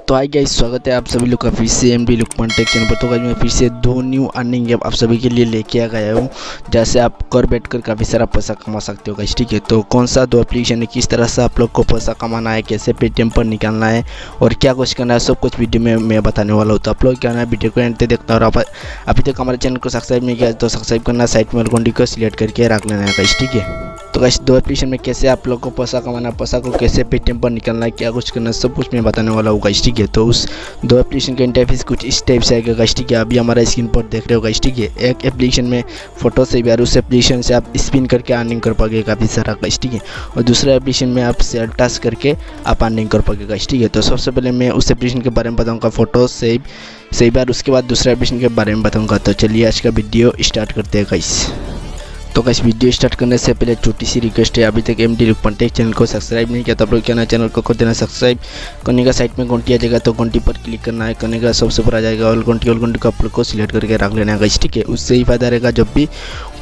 तो hi guys, स्वागत है आप सभी लोग का फिर से एमडी लुकमान टेक चैनल पर। तो गाइस मैं फिर से दो न्यू अर्निंग ऐप आप सभी के लिए लेके आ गया हूँ, जैसे आप घर बैठकर काफ़ी सारा पैसा कमा सकते हो गाइस। ठीक है, तो कौन सा दो एप्लीकेशन है, किस तरह से आप लोग को पैसा कमाना है, कैसे पेटीएम पर निकालना है और क्या कुछ करना है, सब कुछ वीडियो में मैं बताने वाला हूँ। तो आप लोग क्या है, वीडियो को एंड तक देखना। और आप अभी तक हमारे चैनल को सब्सक्राइब नहीं किया तो सब्सक्राइब करना, साइड में घंटी को सिलेक्ट करके रख लेना है गाइस। ठीक है, तो गाइस दो एप्लीकेशन में कैसे आप लोग को पैसा कमाना, पैसा को कैसे पेटीएम पर निकालना है, क्या कुछ करना है, सब कुछ मैं बताने वाला हूँ गाइस। ठीक है, तो उस दो एप्लीकेशन का इंटरफेस कुछ इस टाइप से आएगा गाइस। ठीक है, अभी हमारा स्क्रीन पर देख रहे हो गाइस। ठीक है, एक एप्लीकेशन में फोटो से भी, और उस एप्लीकेशन से आप स्पिन करके अर्निंग कर पाओगे काफ़ी सारा गाइस। ठीक है, और दूसरा एप्लीकेशन में आप सेल टास्क करके आप अर्निंग कर पाओगे गाइस। ठीक है, तो सबसे पहले मैं उस एप्लीकेशन के बारे में बताऊँगा, फोटो से सही बार, उसके बाद दूसरा एप्लीकेशन के बारे में बताऊँगा। तो चलिए आज का वीडियो स्टार्ट करते हैं गाइस। तो गाइस वीडियो स्टार्ट करने से पहले छोटी सी रिक्वेस्ट है, अभी तक एमडी लुकमान टेक चैनल को सब्सक्राइब नहीं किया तो आप लोग क्या ना चैनल को कर देना सब्सक्राइब। करने का साइड में घंटी आ जाएगा तो घंटी पर क्लिक करना है, करने का सबसे ऊपर आ जाएगा और घंटी को आप लोग को सिलेक्ट करके रख लेना है गाइस। ठीक है, उससे ही फायदा रहेगा, जब भी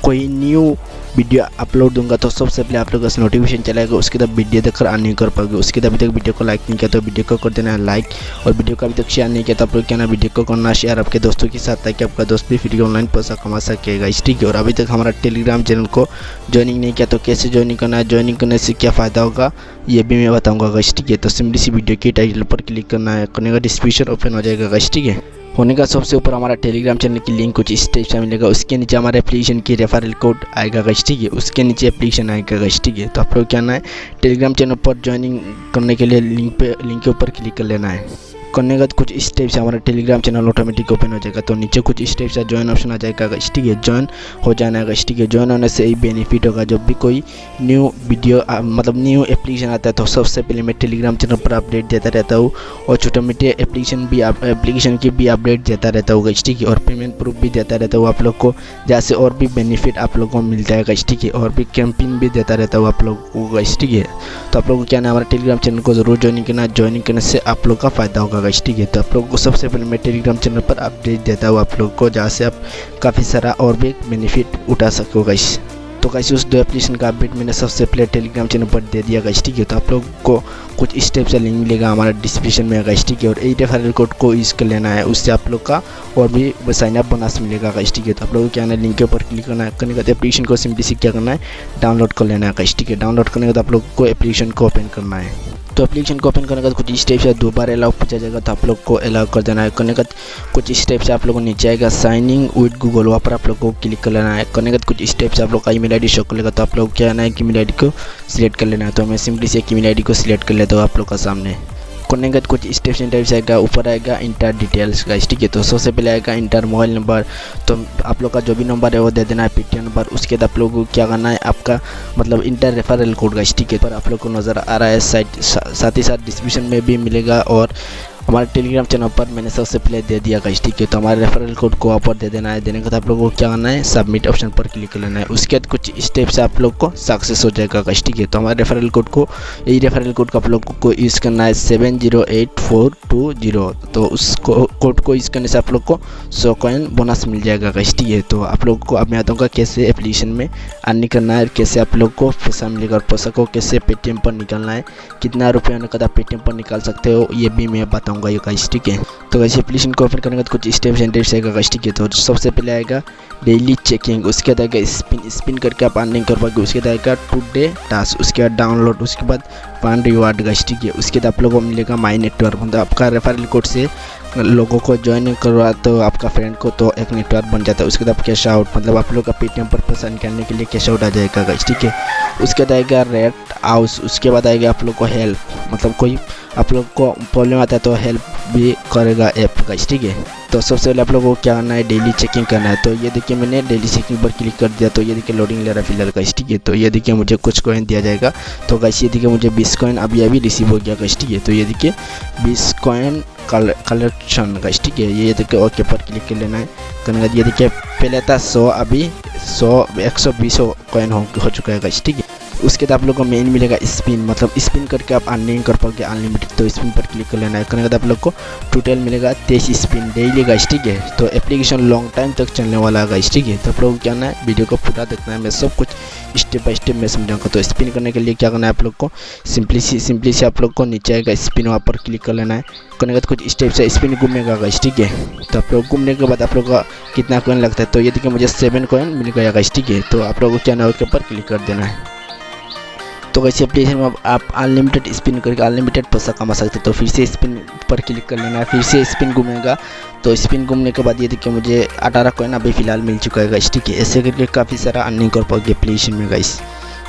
कोई न्यू वीडियो अपलोड दूंगा तो सबसे पहले आप लोग का नोटिफिकेशन चलाएगा, उसके बाद वीडियो देखकर अर्निंग कर पाओगे। उसके बाद अभी तक वीडियो को लाइक नहीं किया तो वीडियो को कर देना है लाइक, और वीडियो को अभी तक शेयर नहीं किया तो आप लोग क्या ना वीडियो को करना शेयर आपके दोस्तों के साथ, ताकि आपका दोस्त भी फ्री ऑनलाइन पैसा कमा सकेगा। ठीक है, और अभी तक हमारा टेलीग्राम चैनल को ज्वाइनिंग नहीं किया तो कैसे ज्वाइनिंग करना है, ज्वाइनिंग करने से क्या फ़ायदा होगा ये भी मैं बताऊँगा गाइस। ठीक है, तो सिंपली सी वीडियो की टाइटल पर क्लिक करना है, करने का डिस्क्रिप्शन ओपन हो जाएगा गाइस। ठीक है, होने का सबसे ऊपर हमारा टेलीग्राम चैनल की लिंक कुछ इस टाइप से मिलेगा, उसके नीचे हमारे एप्लीकेशन की रेफरल कोड आएगा गाइस। ठीक है, उसके नीचे एप्लीकेशन आएगा गाइस। ठीक है, तो आप लोग क्या ना है, टेलीग्राम चैनल पर ज्वाइनिंग करने के लिए लिंक के ऊपर क्लिक कर लेना है। करने के बाद कुछ इस टाइप से हमारा टेलीग्राम चैनल ऑटोमेटिक ओपन हो जाएगा। तो नीचे कुछ इस टाइप से ज्वाइन ऑप्शन आ जाएगा गाइस। ठीक है, ज्वाइन हो जाना है गाइस। ठीक है, ज्वाइन होने से ही बेनिफिट होगा, जब भी कोई न्यू वीडियो मतलब न्यू एप्लीकेशन आता है तो सबसे पहले मैं टेलीग्राम चैनल पर अपडेट देता रहता हूँ, और छोटे मोटे एप्लीकेशन की भी अपडेट देता रहता हूँ गाइस। ठीक है, और पेमेंट प्रूफ भी देता रहता हूँ आप लोग को, जैसे और भी बेनिफिट आप लोग को मिलता है गाइस। ठीक है, और भी कैंपिंग भी देता रहता हूँ आप लोग को गाइस। ठीक है, तो आप लोग को क्या ना हमारे टेलीग्राम चैनल को जरूर ज्वाइनिंग करना, ज्वाइनिंग करने से आप लोग का फ़ायदा होगा गाइस। ठीक है, तो आप लोग को सबसे पहले मैं टेलीग्राम चैनल पर अपडेट देता हूँ आप लोग को, जहाँ से आप काफ़ी सारा और भी बेनिफिट उठा सको गाइस। तो गाइस उस दो एप्लीकेशन का अपडेट मैंने सबसे पहले टेलीग्राम चैनल पर दे दिया गाइस। ठीक है, तो आप लोग को कुछ इस टाइप से लिंक मिलेगा हमारा डिस्क्रिप्शन में गाइस। ठीक है, और 8 रेफरल कोड को यूज़ कर लेना है, उससे आप लोग का और भी साइनअप बोनस मिलेगा गाइस। ठीक है, तो आप लोग को क्या है, लिंक के ऊपर क्लिक करना है, करने के बाद एप्लीकेशन को सिंपली से क्या करना है, डाउनलोड कर लेना है गाइस। ठीक है, डाउनलोड करने के बाद आप लोग को एप्लीकेशन को ओपन करना है। तो एप्लीकेशन को ओपन करने के बाद कुछ इस टाइप से 2 बार अलाउ पूछा जाएगा, तो आप लोग को अलाउ कर देना है। करने के बाद कुछ इस टाइप से आप लोग को नीचे आएगा साइनिंग विद गूगल, वहाँ पर आप लोग को क्लिक कर लेना है। करने के बाद कुछ इस टाइप से आप लोग का ईमेल आईडी शो करेगा, तो आप लोग क्या है कि ईमेल आईडी को सिलेक्ट कर लेना है। तो मैं सिंपली से ईमेल आईडी को सिलेक्ट कर लेता हूँ आप लोग का सामने। करने के बाद कुछ स्टेशन टाइप से आएगा, ऊपर आएगा इंटर डिटेल्स गाइस। ठीक है, तो सबसे पहले आएगा इंटर मोबाइल नंबर, तो आप लोग का जो भी नंबर है वो दे देना है, पेटीएम नंबर। उसके बाद आप लोग को क्या करना है, आपका मतलब इंटर रेफरल कोड गाइस। ठीक है, पर आप लोग को नज़र आ रहा है साथ ही साथ डिस्क्रिप्शन में भी मिलेगा, और हमारे टेलीग्राम चैनल पर मैंने सबसे पहले दे दिया गाइस। ठीक है, तो हमारे रेफरल कोड को वहाँ पर दे देना है। देने के बाद आप लोगों को क्या करना है, सबमिट ऑप्शन पर क्लिक कर लेना है। उसके बाद कुछ स्टेप से आप लोग को सक्सेस हो जाएगा गाइस। ठीक है, तो हमारे रेफरल कोड को, यही रेफरल कोड को आप लोग को यूज़ करना है 708420। तो उस कोड को यूज़ करने से आप लोग को 100 कॉइन बोनस मिल जाएगा गाइस। ठीक है, तो आप लोग को अब मैं बताऊँगा कैसे एप्लीकेशन में अर्निंग करना है, कैसे आप लोग को पैसा मिलेगा, और पैसा को कैसे पेटीएम पर निकालना है, कितना रुपये होने का पेटीएम पर निकाल सकते हो, ये भी मैं बताऊँगा ये गाइस। ठीक है, तो गाइस एप्लीकेशन को ओपन करने के बाद कुछ स्टेप्स एंड टिप्स आएगा गाइस। ठीक है, तो सबसे पहले आएगा डेली चेकिंग, उसके बाद आएगा स्पिन करके आप अर्निंग कर पाओगे। उसके बाद आएगा टुडे टास्क, उसके बाद डाउनलोड, उसके बाद फंड रिवार्ड गाइस। ठीक है, उसके बाद आप लोगों को मिलेगा माई नेटवर्क, मतलब आपका रेफरल कोड से लोगों को ज्वाइन करवा तो आपका फ्रेंड को तो एक नेटवर्क बन जाता है। उसके बाद कैश आउट, मतलब आप लोग का पेटीएम पर पैसा निकालने के लिए कैश आउट आ जाएगा गाइस। ठीक है, उसके बाद आएगा रेट हाउस, उसके बाद आएगा आप लोग को हेल्प, मतलब कोई आप लोग को प्रॉब्लम आता है तो हेल्प भी करेगा ऐप गाइस। ठीक है, तो सबसे पहले आप लोगों को क्या करना है, डेली चेकिंग करना है। तो ये देखिए मैंने डेली चेकिंग पर क्लिक कर दिया, तो ये देखिए लोडिंग ले रहा है फिलहाल गाइस। ठीक है, तो ये देखिए मुझे कुछ कॉइन दिया जाएगा, तो गाइस ये देखिए मुझे 20 कॉइन अभी रिसीव हो गया गाइस। ठीक है, तो ये देखिए 20 कॉइन कलेक्शन गाइस। ठीक है, ये देखिए ओके पर क्लिक कर लेना है। करने ये देखिए पहले था 100, अभी 120 कॉइन हो चुका है गाइस। ठीक है, उसके बाद आप लोग को मेन मिलेगा स्पिन, मतलब स्पिन करके आप अर्निंग कर पाओगे अनलिमिटेड। तो स्पिन पर क्लिक कर लेना है। करने के बाद आप लोग को टोटल मिलेगा 23 स्पिन डेली गाइस। ठीक है, तो एप्लीकेशन लॉन्ग टाइम तक चलने वाला है गाइस। ठीक है, तो आप लोग को क्या ना है, वीडियो को पूरा देखना है, मैं सब कुछ स्टेप बाय स्टेप मैं समझाऊंगा। तो स्पिन करने के लिए क्या करना है आप लोग को, सिंपली से आप लोग को नीचे आएगा स्पिन, वहाँ पर क्लिक कर लेना है। करने के बाद कुछ स्टेप से स्पिन घूमेगा गाइस, ठीक है। तो आप लोग घूमने के बाद आप लोग का कितना कॉइन लगता है, तो ये देखिए मुझे 7 कॉइन मिल गया गाइस, ठीक है। तो आप लोगों को क्या ना उसके ऊपर क्लिक कर देना है। तो कैसे एप्लीकेशन में आप अनलिमिटेड स्पिन करके अनलिमिटेड पैसा कमा सकते हैं। तो फिर से स्पिन पर क्लिक कर लेना है, फिर से स्पिन घूमेगा। तो स्पिन घूमने के बाद ये देखिए मुझे 18 कॉइन अभी फिलहाल मिल चुका है गाइस, ठीक है। ऐसे करके काफ़ी सारा अर्निंग कर पाओगे एप्लीकेशन में गाइस।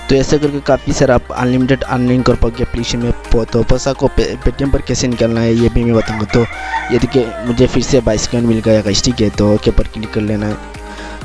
तो ऐसे करके काफ़ी सारा आप अनलिमिटेड अर्निंग कर पाओगे एप्लीकेशन में। तो पैसा को पेटीएम पर कैसे निकालना है ये भी मैं बताऊँगा। तो ये देखिए मुझे फिर से 22 कॉइन मिल गया गाइस, ठीक है। तो ओके पर क्लिक कर लेना है।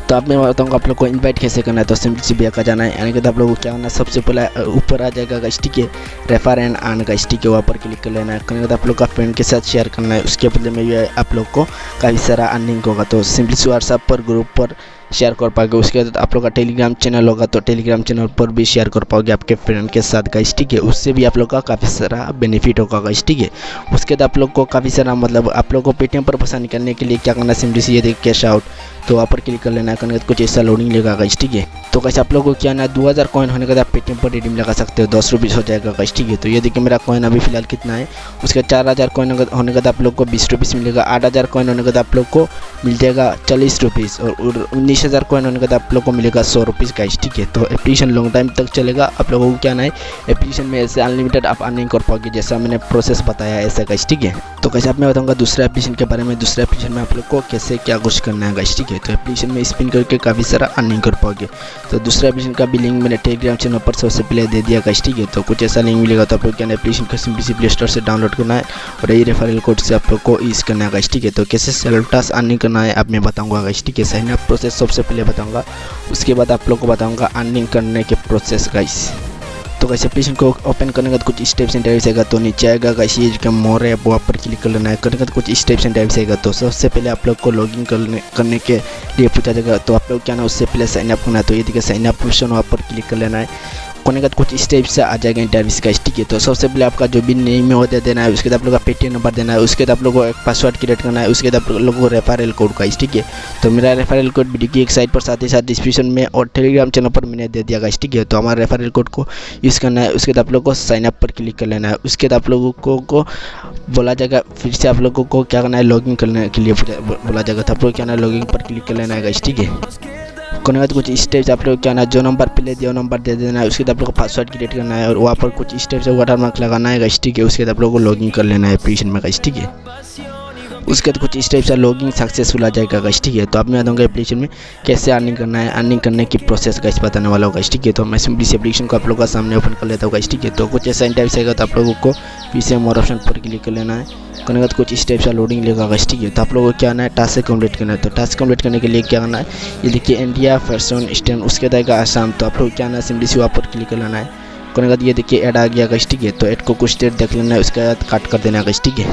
तो आप मैं बताऊँगा आप लोग को इनवाइट कैसे करना है। तो सिंपली सी का जाना है, यानी कि आप लोगों को क्या करना है, सबसे पहले ऊपर आ जाएगा गाइस, ठीक है, रेफर एंड अर्न गाइस, ठीक है, वहाँ पर क्लिक कर लेना है। करने के बाद आप लोग का फ्रेंड के साथ शेयर करना है, उसके बदले में ये आप लोग को काफ़ी सारा अर्निंग होगा। तो सिंपली सी व्हाट्सएप पर ग्रुप पर शेयर कर पाओगे। उसके बाद आप लोग का टेलीग्राम चैनल होगा, तो टेलीग्राम चैनल पर भी शेयर कर पाओगे आपके फ्रेंड के साथ गाइस, ठीक है। उससे भी आप लोग का काफ़ी सारा बेनिफिट होगा गाइस, ठीक है। उसके बाद आप लोग को काफ़ी सारा मतलब आप लोग को पेटीएम पर पैसा निकालने के लिए क्या करना है, सिंपली सी ये देख कैश आउट, तो वहाँ पर क्लिक कर लेना है। करने के बाद कुछ ऐसा लोडिंग लेगा गाइस, ठीक है। तो कैसे आप लोग को क्या ना 2000 कॉइन होने के बाद आप पेटीएम पर रिडीम लगा सकते हो, 10 रुपीज़ हो जाएगा गाइस, ठीक है। तो ये देखिए मेरा कॉइन अभी फिलहाल कितना है, उसके 4000 कॉइन होने के बाद आप लोग को 20 रुपीज़ मिलेगा। 8000 कॉइन होने के बाद आप लोग को मिल जाएगा 40 रुपीज़, और 19000 कॉइन होने के बाद आप लोग को मिलेगा 100 रुपीज़ गाइस, ठीक है। तो एप्लीकेशन लॉन्ग टाइम तक चलेगा। आप लोगों को क्या ना है, एप्लीकेशन में ऐसे अनलिमिटेड आप अर्निंग कर पाओगे, जैसा मैंने प्रोसेस बताया है ऐसा गाइस, ठीक है। तो कैसे आप मैं बताऊँगा दूसरा एप्लीकेशन के बारे में। दूसरा एप्लीकेशन में आप लोग को कैसे क्या कुछ करना है गाइस, ठीक है। तो एप्लीकेशन में स्पिन करके काफ़ी सारा अर्निंग कर पाओगे। तो दूसरा एप्लीकेशन का भी लिंक मैंने टेलीग्राम चैनल पर सबसे पहले दे दिया गाइस, ठीक है। तो कुछ ऐसा लिंक मिलेगा, तो आप लोग क्या एप्लीकेशन को सिंपली प्ले स्टोर से डाउनलोड करना है और यही रेफरल कोड से आप लोग को यूज़ करना है गाइस, ठीक है। तो कैसे सेल्फ टास्क अर्निंग करना है अब मैं बताऊँगा गाइस, ठीक है। साइन अप प्रोसेस सबसे पहले बताऊँगा, उसके बाद आप लोग को बताऊँगा अर्निंग करने के प्रोसेस गाइस। तो गाइस एप्लीकेशन को ओपन करने के बाद कुछ स्टेप्स इंटरव्यूस आएगा, तो नीचे आएगा गाइस ये जो मोर है वहाँ पर क्लिक कर लेना है। करने के बाद कुछ स्टेप्स इंटरव्यूस आएगा, तो सबसे पहले आप लोग को लॉगिन करने के लिए पूछा जाएगा। तो आप लोग क्या ना उससे पहले साइन अप करना है, तो ये देखिए साइन अप ऑप्शन वहाँ पर क्लिक कर लेना है। करने के बाद कुछ स्टेप्स आ जाएगा इंटरव्यूस का, ठीक है। तो सबसे पहले आपका जो भी नेम है वो दे देना है, उसके बाद आप लोग का पेटीएम नंबर देना है, उसके बाद आप लोग को एक पासवर्ड क्रिएट करना है, उसके बाद आप लोग को रेफरल कोड का, ठीक है। तो मेरा रेफरल कोड वीडियो की एक साइड पर साथ ही साथ डिस्क्रिप्शन में और टेलीग्राम चैनल पर मैंने दे दिया गाइस, ठीक है। तो हमारा रेफरल कोड को यूज़ करना है, उसके बाद आप लोग को साइन अप पर क्लिक कर लेना है। उसके बाद आप लोगों को बोला जाएगा फिर से आप लोगों को क्या करना है, लॉगिन करने के लिए बोला जाएगा। तो आप लोग क्या ना लॉगिन पर क्लिक कर लेना है गाइस, ठीक है। करने के बाद कुछ स्टेप्स आप लोग क्या ना जो नंबर पहले दिया नंबर दे देना है, उसके बाद आप लोग को पासवर्ड क्रिएट करना है और वहाँ पर कुछ स्टेप्स वाटरमार्क लगाना है गाइस, ठीक है। उसके बाद आप लोगों को लॉगिन कर लेना है एप्लीकेशन में गाइस, ठीक है। उसके बाद कुछ स्टेप्स से लॉगिन सक्सेसफुल आ जाएगा गाइस, ठीक है। तो अब मैं बताऊँगा एप्लीकेशन में कैसे अर्निंग करना है, अर्निंग करने की प्रोसेस गाइस बताने वाला होगा, ठीक है। तो मैं सिंपली से एप्लीकेशन को आप लोगों का सामने ओपन कर लेता हूँ गाइस, ठीक है। तो कुछ ऐसा इंटरव्यूस आएगा, तो आप लोगों को फिर से मोर ऑप्शन पर क्लिक कर लेना है। करने के बाद कुछ स्टेप्स का लोडिंग लेगा गाइस, ठीक है। तो आप लोगों को क्या करना है, टास्क कंप्लीट करना है। तो टास्क कंप्लीट करने के लिए क्या करना है, ये देखिए इंडिया फैशन स्टैंड, उसके बाद आएगा आसाम। तो आप लोग क्या करना है, सिंपली से वहाँ पर क्लिक कर लेना है। करने के बाद ये देखिए ऐड आ गया गाइस, ठीक है। तो ऐड को कुछ देर देख लेना है, उसके बाद काट कर देना है गाइस, ठीक है।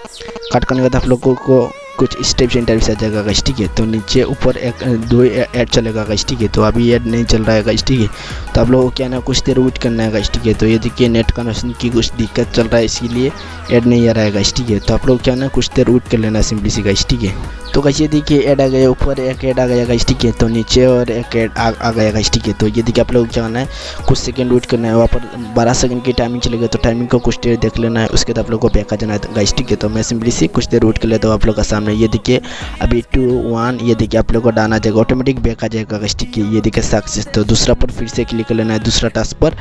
काट करने के बाद आप लोगों को कुछ स्टेप्स इंटरव्यूस आ जाएगा गाइस, ठीक है। तो नीचे ऊपर एक 2 ऐड चलेगा गाइस, ठीक है। तो अभी ऐड नहीं चल रहा है गाइस, ठीक है। तो आप लोगों को क्या ना कुछ देर वेट करना है गाइस, ठीक है। तो ये देखिए नेट कनेक्शन की कुछ दिक्कत चल रहा है, इसीलिए ऐड नहीं आ रहा है गाइस, ठीक है। तो आप लोग क्या ना कुछ देर वेट कर लेना सिंपली सी गाइस, ठीक है। तो गाइस ये देखिए ऐड आ गया, ऊपर एक ऐड आ गया गाइस, ठीक है। तो नीचे और एक ऐड आ गया गाइस, ठीक है। तो ये देखिए आप लोग क्या करना है, कुछ सेकंड वेट करना है, वहाँ पर 12 सेकंड की टाइमिंग चलेगा। तो टाइमिंग को कुछ देर देख लेना है, उसके बाद आप लोग को बैक आ जाना है गाइस, ठीक है। तो मैं सिंपली से कुछ देर वेट कर लेता हूँ आप लोग का सामने। ये देखिए अभी 2 1 ये देखिए आप लोग को डालना जाएगा, ऑटोमेटिक बैक आ जाएगा गाइस, ठीक है। ये देखिए सक्सेस। तो दूसरा पर फिर से क्लिक कर लेना है, दूसरा टास्क पर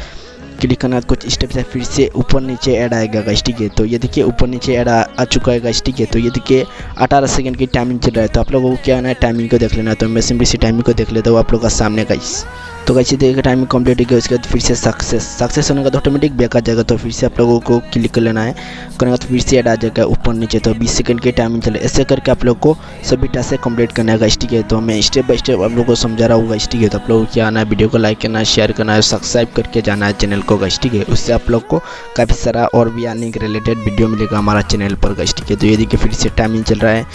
क्लिक करना है, कुछ स्टेप से फिर से ऊपर नीचे ऐड आएगा गाइस, ठीक है। तो ये देखिए ऊपर नीचे ऐड आ चुका है गाइस, ठीक है। तो ये देखिए 18 सेकंड की टाइमिंग चल रहा है। तो आप लोगों को क्या है, टाइमिंग को देख लेना है। तो मैं सिंपली सी टाइमिंग को देख लेता हूँ आप लोग का सामने गाइस। तो गाइस देखिए टाइमिंग कंप्लीट हो गया, उसके बाद फिर से सक्सेस होने का तो ऑटोमेटिक बैक आ जाएगा। तो फिर से आप लोगों को क्लिक कर लेना है, करने का फिर से ऐड आ जाएगा ऊपर नीचे। तो 20 सेकंड की टाइमिंग चले, ऐसे करके आप लोग को सभी टास्क कंप्लीट करना है गाइस, ठीक है। तो मैं स्टेप बाय स्टेप आप लोगों को समझा रहा हूँ गाइस, ठीक है। तो आप लोगों को क्या आना है, वीडियो को लाइक करना है, शेयर करना है, सब्सक्राइब करके जाना है चैनल को गाइस, ठीक है। उससे आप लोग को काफ़ी सारा और भी अर्निंग रिलेटेड वीडियो मिलेगा हमारा चैनल पर गाइस, ठीक है। तो ये देखिए फिर से टाइमिंग चल रहा है,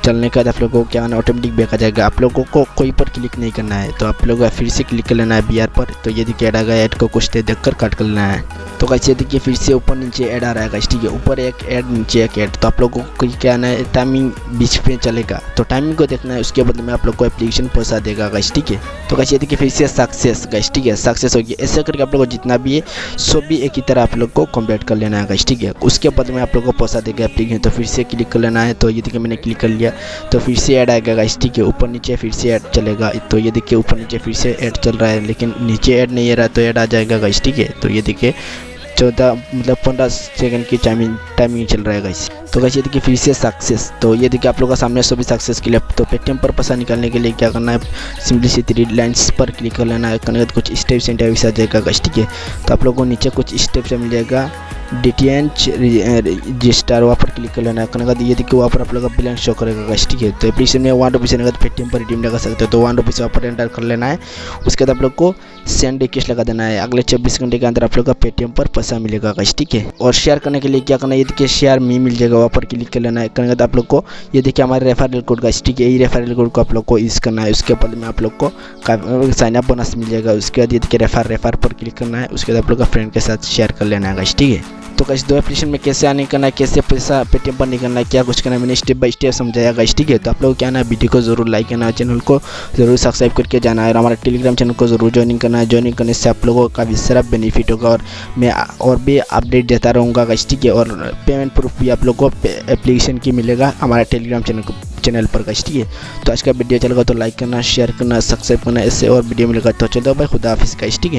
चलने के बाद आप लोगों को क्या आना, ऑटोमेटिक बैक आ जाएगा। आप लोगों को कोई पर क्लिक नहीं करना है। तो आप लोग फिर से क्लिक कर लेना है BR पर। तो ये देखिए ऐड आ गया, ऐड को कुछ देर देखकर काट कर लेना है। तो कैसे देखिए फिर से ऊपर नीचे ऐड आ रहा है गाइस, ठीक है, ऊपर एक ऐड नीचे एक ऐड। तो आप लोगों को क्या आना है, टाइमिंग बीच पे चलेगा, तो टाइमिंग को देखना है, उसके बदले में आप लोग को एप्लीकेशन पैसा देगा गाइस, ठीक है। तो कैसे देखिए फिर से सक्सेस गाइस, ठीक है, सक्सेस हो गया। ऐसे करके आप लोग को जितना भी है सब भी एक ही तरह आप लोग को कंप्लीट कर लेना है गाइस, ठीक है। उसके बदले में आप लोग को पैसा देगा एप्लीकेशन। तो फिर से क्लिक कर लेना है। तो ये देखिए मैंने क्लिक कर लिया, तो फिर से ऐड आएगा गाइस, ठीक है, ऊपर नीचे फिर से ऐड चलेगा। तो ये देखिए ऊपर नीचे फिर से ऐड चल रहा है, लेकिन नीचे ऐड नहीं आ रहा, तो ऐड आ जाएगा गाइस, ठीक है। तो ये देखिए 15 सेकंड की टाइमिंग चल रहा है गाइस। तो गाइस ये देखिए फिर से सक्सेस। तो ये देखिए आप लोगों का सामने सभी सक्सेस के लिए। तो पेटीएम पर पैसा निकालने के लिए क्या करना है, सिंपली सी 3 लाइन्स पर क्लिक कर लेना है। करने के बाद कुछ स्टेप्स इंटरव्यूस आ जाएगा गाइस, ठीक है। तो आप लोगों को नीचे कुछ स्टेप्स मिल जाएगा, DTH रजिस्टर, वहाँ पर क्लिक कर लेना है। करने के बाद ये देखिए वहाँ पर आप लोग का बैलेंस शो करेगा गाइस, ठीक है। तो एप्लीकेशन में 1 रुपीज़ आने पेटीएम पर रिडीम लगा सकते हो, तो 1 रुपीज़ वहाँ पर एंटर कर लेना है। उसके बाद आप लोग को सेंड रिक्वेस्ट लगा देना है। अगले 24 घंटे के अंदर आप लोग का पेटीएम पर पैसा मिलेगा गाइस, ठीक है। और शेयर करने के लिए क्या करना है, ये देखिए शेयर मी मिल जाएगा, वहाँ पर क्लिक कर लेना है। करने के बाद आप लोग को ये देखिए हमारे रेफरल कोड गाइस, ठीक है, यही रेफरल कोड को आप लोग को यूज़ करना है। उसके बाद में आप लोग को साइन अप बोनस मिल जाएगा। उसके बाद ये देखिए रेफर पर क्लिक करना है। उसके बाद आप लोग का फ्रेंड के साथ शेयर कर लेना है गाइस, ठीक है। तो गाइस 2 एप्लीकेशन में कैसे आने करना है, कैसे पैसा पेटीएम पर निकलना है, क्या कुछ करना है, मैंने स्टेप बाय स्टेप समझाया गाइस, ठीक है। तो आप लोग क्या ना वीडियो को जरूर लाइक करना है, चैनल को जरूर सब्सक्राइब करके जाना है, और हमारे टेलीग्राम चैनल को जरूर ज्वाइनिंग करना है। ज्वाइनिंग करने से आप लोगों का भी सारा बेनिफिट होगा, और मैं और भी अपडेट देता रहूँगा गाइस, ठीक है। और पेमेंट प्रूफ भी आप लोगों को एप्लीकेशन की मिलेगा हमारे टेलीग्राम चैनल पर गाइस, ठीक है। तो आज का वीडियो चलेगा तो लाइक करना, शेयर करना, सब्सक्राइब करना, इससे और वीडियो मिलेगा। तो चलो भाई खुदा हाफिज़ गाइस, ठीक है।